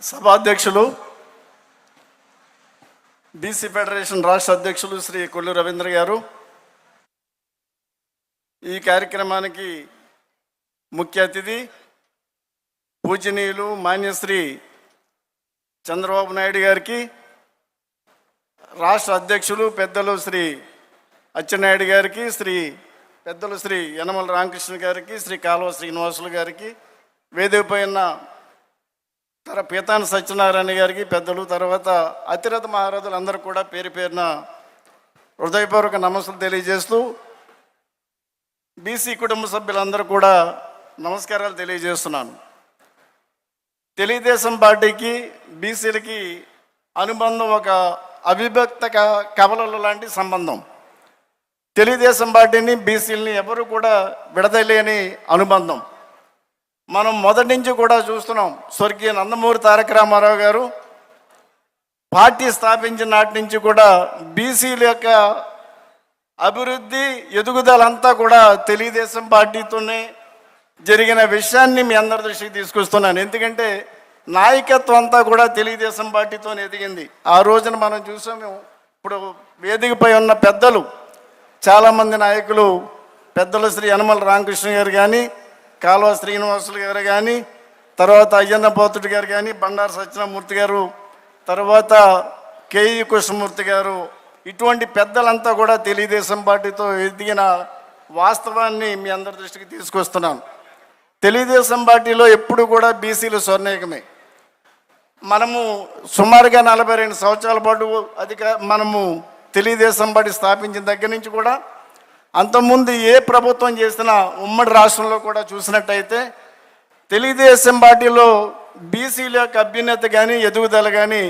సభాధ్యక్షులు BC federation రాష్ట్ర అధ్యక్షులు శ్రీ కొల్లు రవీంద్ర గారు, ఈ కార్యక్రమానికి ముఖ్య అతిథి పూజనీయులు మాన్యశ్రీ చంద్రబాబు నాయుడు గారికి, రాష్ట్ర అధ్యక్షులు పెద్దలు శ్రీ అచ్చెన్నాయుడు గారికి, పెద్దలు శ్రీ యనమల రామకృష్ణ గారికి, శ్రీ కాలువ శ్రీనివాసులు గారికి, వేదికపై ఉన్న పీతాని సత్యనారాయణ గారికి పెద్దలు, తర్వాత అతిరథ మహారథులు అందరూ కూడా పేరు పేరున హృదయపూర్వక నమస్సులు తెలియజేస్తూ బీసీ కుటుంబ సభ్యులందరూ కూడా నమస్కారాలు తెలియజేస్తున్నాను. తెలుగుదేశం పార్టీకి బీసీలకి అనుబంధం ఒక అవిభక్త కవలలు లాంటి సంబంధం. తెలుగుదేశం పార్టీని బీసీలని ఎవరు కూడా విడదలేని అనుబంధం. మనం మొదటి నుంచి కూడా చూస్తున్నాం. స్వర్గీయ నందమూరి తారక రామారావు గారు పార్టీ స్థాపించిన నాటి నుంచి కూడా బీసీల యొక్క అభివృద్ధి ఎదుగుదలంతా కూడా తెలుగుదేశం పార్టీతోనే జరిగిన విషయాన్ని మీ అందరి దృష్టికి తీసుకొస్తున్నాను. ఎందుకంటే నాయకత్వం అంతా కూడా తెలుగుదేశం పార్టీతోనే ఎదిగింది. ఆ రోజున మనం చూసాము. ఇప్పుడు వేదికపై ఉన్న పెద్దలు చాలామంది నాయకులు, పెద్దలు శ్రీ యనమల రామకృష్ణ గారు కానీ, కాలువ శ్రీనివాసులు గారు కానీ, తర్వాత అయ్యన్న పోతుడి గారు కానీ, బండారు సత్యనామూర్తి గారు, తర్వాత కేఈ కృష్ణమూర్తి గారు, ఇటువంటి పెద్దలంతా కూడా తెలుగుదేశం పార్టీతో ఎదిగిన వాస్తవాన్ని మీ అందరి దృష్టికి తీసుకొస్తున్నాను. తెలుగుదేశం పార్టీలో ఎప్పుడు కూడా బీసీలు స్వర్ణయుగమే. మనము సుమారుగా 42 సంవత్సరాల పాటు మనము తెలుగుదేశం పార్టీ స్థాపించిన దగ్గర నుంచి కూడా, అంతకుముందు ఏ ప్రభుత్వం చేసినా ఉమ్మడి రాష్ట్రంలో కూడా చూసినట్టయితే తెలుగుదేశం పార్టీలో బీసీల యొక్క అభ్యున్నతి కానీ ఎదుగుదల కానీ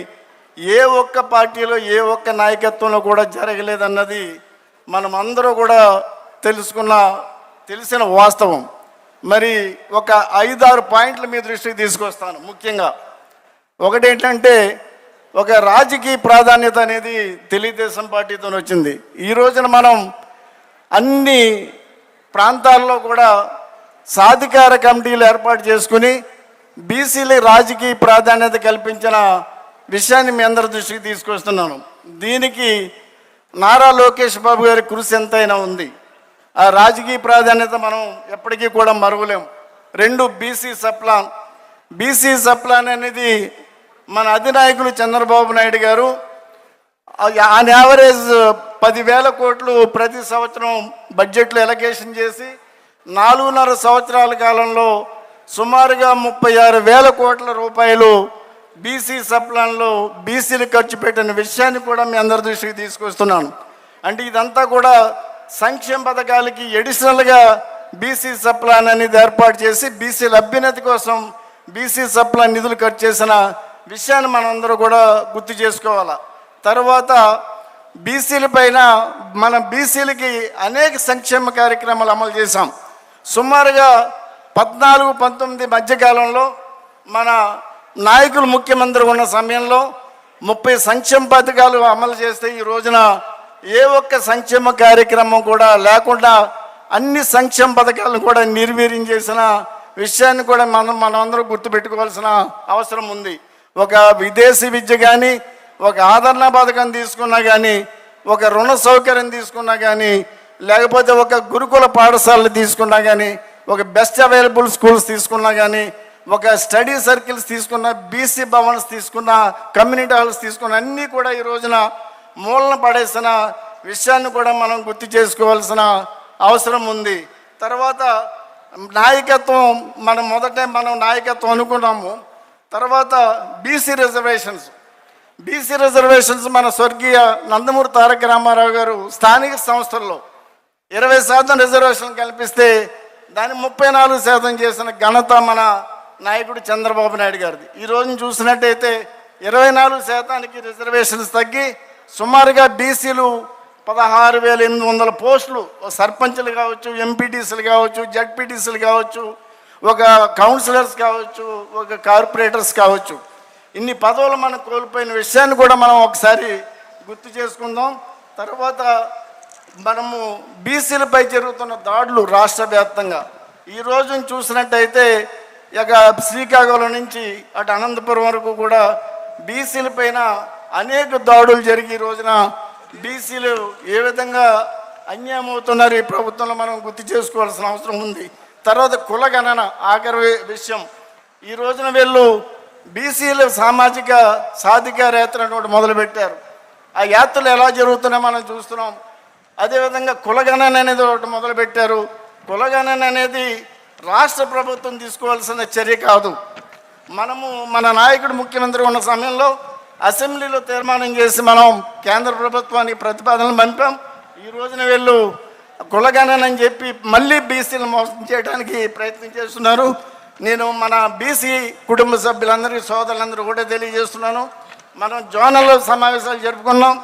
ఏ ఒక్క పార్టీలో ఏ ఒక్క నాయకత్వంలో కూడా జరగలేదన్నది మనం అందరూ కూడా తెలిసిన వాస్తవం. మరి ఒక 5-6 పాయింట్లు మీ దృష్టికి తీసుకొస్తాను. ముఖ్యంగా ఒకటి ఏంటంటే, ఒక రాజకీయ ప్రాధాన్యత అనేది తెలుగుదేశం పార్టీతో వచ్చింది. ఈ రోజున మనం అన్ని ప్రాంతాల్లో కూడా సాధికార కమిటీలు ఏర్పాటు చేసుకుని బీసీల రాజకీయ ప్రాధాన్యత కల్పించిన విషయాన్ని మీ అందరి దృష్టికి తీసుకొస్తున్నాను. దీనికి నారా లోకేష్ బాబు గారి కృషి ఎంతైనా ఉంది. ఆ రాజకీయ ప్రాధాన్యత మనం ఎప్పటికీ కూడా మరువలేం. 2 బీసీ సప్లాన్ అనేది మన అధినాయకులు చంద్రబాబు నాయుడు గారు ఆన్ యావరేజ్ 10,000 కోట్లు ప్రతి సంవత్సరం బడ్జెట్లో ఎలకేషన్ చేసి 4.5 సంవత్సరాల కాలంలో సుమారుగా 36,000 కోట్ల రూపాయలు బీసీ సప్లాన్లో బీసీలు ఖర్చు పెట్టిన విషయాన్ని కూడా మీ అందరి దృష్టికి తీసుకొస్తున్నాను. అంటే ఇదంతా కూడా సంక్షేమ పథకాలకి ఎడిషనల్గా బీసీ సప్లాన్ అనేది ఏర్పాటు చేసి బీసీల అభ్యున్నతి కోసం బీసీ సప్లాన్ నిధులు ఖర్చు చేసిన విషయాన్ని మనందరూ కూడా గుర్తు చేసుకోవాలి. తర్వాత బీసీల పైన మన బీసీలకి అనేక సంక్షేమ కార్యక్రమాలు అమలు చేశాం. సుమారుగా 14-19 మధ్యకాలంలో మన నాయకులు ముఖ్యమంత్రి ఉన్న సమయంలో 30 సంక్షేమ పథకాలు అమలు చేస్తే ఈ రోజున ఏ ఒక్క సంక్షేమ కార్యక్రమం కూడా లేకుండా అన్ని సంక్షేమ పథకాలను కూడా నిర్వీర్యం చేసిన విషయాన్ని కూడా మనమందరం గుర్తుపెట్టుకోవాల్సిన అవసరం ఉంది. ఒక విదేశీ విద్య కానీ, ఒక ఆదరణ పథకం తీసుకున్నా కానీ, ఒక రుణ సౌకర్యం తీసుకున్నా కానీ, లేకపోతే ఒక గురుకుల పాఠశాలలు తీసుకున్నా కానీ, ఒక బెస్ట్ అవైలబుల్ స్కూల్స్ తీసుకున్నా కానీ, ఒక స్టడీ సర్కిల్స్ తీసుకున్న, బీసీ భవన్స్ తీసుకున్న, కమ్యూనిటీ హాల్స్ తీసుకున్న, అన్నీ కూడా ఈ రోజున మూలన పడేసిన విషయాన్ని కూడా మనం గుర్తు చేసుకోవాల్సిన అవసరం ఉంది. తర్వాత నాయకత్వం, మనం నాయకత్వం అనుకున్నాము. తర్వాత బీసీ రిజర్వేషన్స్ మన స్వర్గీయ నందమూరి తారక రామారావు గారు స్థానిక సంస్థల్లో 20% రిజర్వేషన్ కల్పిస్తే దాన్ని 34% చేసిన ఘనత మన నాయకుడు చంద్రబాబు నాయుడు గారిది. ఈ రోజున చూసినట్టయితే 24% రిజర్వేషన్స్ తగ్గి సుమారుగా బీసీలు 16,800 పోస్టులు, సర్పంచ్లు కావచ్చు, ఎంపీటీసీలు కావచ్చు, జడ్పీటీసీలు కావచ్చు, ఒక కౌన్సిలర్స్ కావచ్చు, ఒక కార్పొరేటర్స్ కావచ్చు, ఇన్ని పదవులు మనం కోల్పోయిన విషయాన్ని కూడా మనం ఒకసారి గుర్తు చేసుకుందాం. తర్వాత మనము బీసీలపై జరుగుతున్న దాడులు రాష్ట్ర వ్యాప్తంగా ఈ రోజును చూసినట్టయితే ఇక శ్రీకాకుళం నుంచి అటు అనంతపురం వరకు కూడా బీసీల పైన అనేక దాడులు జరిగి ఈ రోజున బీసీలు ఏ విధంగా అన్యాయం అవుతున్నారు ఈ ప్రభుత్వంలో మనం గుర్తు చేసుకోవాల్సిన అవసరం ఉంది. తర్వాత కులగణన ఆఖరి విషయం. ఈ రోజున వీళ్ళు బీసీలు సామాజిక సాధికార యాత్ర మొదలుపెట్టారు. ఆ యాత్రలు ఎలా జరుగుతున్నాయో మనం చూస్తున్నాం. అదేవిధంగా కులగణన అనేది ఒకటి మొదలుపెట్టారు. కులగణన అనేది రాష్ట్ర ప్రభుత్వం తీసుకోవాల్సిన చర్య కాదు. మనము మన నాయకుడు ముఖ్యమంత్రి ఉన్న సమయంలో అసెంబ్లీలో తీర్మానం చేసి మనం కేంద్ర ప్రభుత్వానికి ప్రతిపాదనలు పంపాం. ఈ రోజున వీళ్ళు కులగణన అని చెప్పి మళ్ళీ బీసీలు మోసం చేయడానికి ప్రయత్నం చేస్తున్నారు. నేను మన బీసీ కుటుంబ సభ్యులందరికీ సోదరులందరూ కూడా తెలియజేస్తున్నాను. మనం జోనల్ సమావేశాలు జరుపుకున్నాం,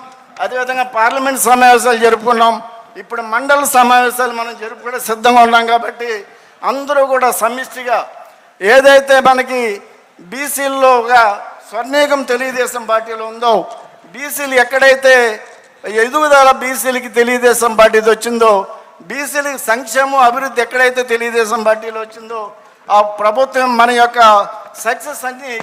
అదేవిధంగా పార్లమెంట్ సమావేశాలు జరుపుకున్నాం. ఇప్పుడు మండల సమావేశాలు మనం జరుపుకుంటే సిద్ధంగా ఉన్నాం. కాబట్టి అందరూ కూడా సమిష్టిగా ఏదైతే మనకి బీసీల్లో ఒక స్వర్ణీకం తెలుగుదేశం పార్టీలో ఉందో, బీసీలు ఎక్కడైతే ఎదుగుదల బీసీలకి తెలుగుదేశం పార్టీది వచ్చిందో, బీసీలకి సంక్షేమం అభివృద్ధి ఎక్కడైతే తెలుగుదేశం పార్టీలో వచ్చిందో, ఆ ప్రభుత్వం మన యొక్క సక్సెస్ అన్ని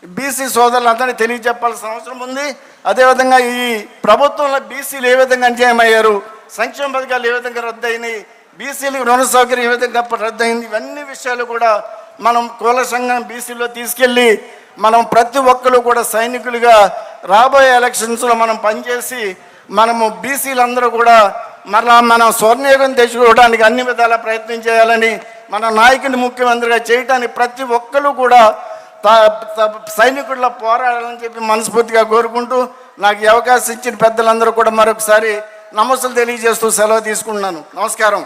బీసీ సోదరులందరినీ తెలియజెప్పాల్సిన అవసరం ఉంది. అదేవిధంగా ఈ ప్రభుత్వంలో బీసీలు ఏ విధంగా అన్యాయం అయ్యారు, సంక్షేమ పథకాలు ఏ విధంగా రద్దయినాయి, బీసీలకు రుణ సౌకర్యం ఏ విధంగా రద్దయింది, ఇవన్నీ విషయాలు కూడా మనం కుల సంఘం బీసీలో తీసుకెళ్ళి మనం ప్రతి ఒక్కరు కూడా సైనికులుగా రాబోయే ఎలక్షన్స్లో మనం పనిచేసి మనము బీసీలందరూ కూడా మరలా మనం స్వర్ణయుగం తెచ్చుకోవడానికి అన్ని విధాలా ప్రయత్నం చేయాలని, మన నాయకుని ముఖ్యమంత్రిగా చేయడానికి ప్రతి ఒక్కరు కూడా సైనికుల్లో పోరాడాలని చెప్పి మనస్ఫూర్తిగా కోరుకుంటూ, నాకు ఈ అవకాశం ఇచ్చిన పెద్దలందరూ కూడా మరొకసారి నమస్సులు తెలియజేస్తూ సెలవు తీసుకుంటున్నాను. నమస్కారం.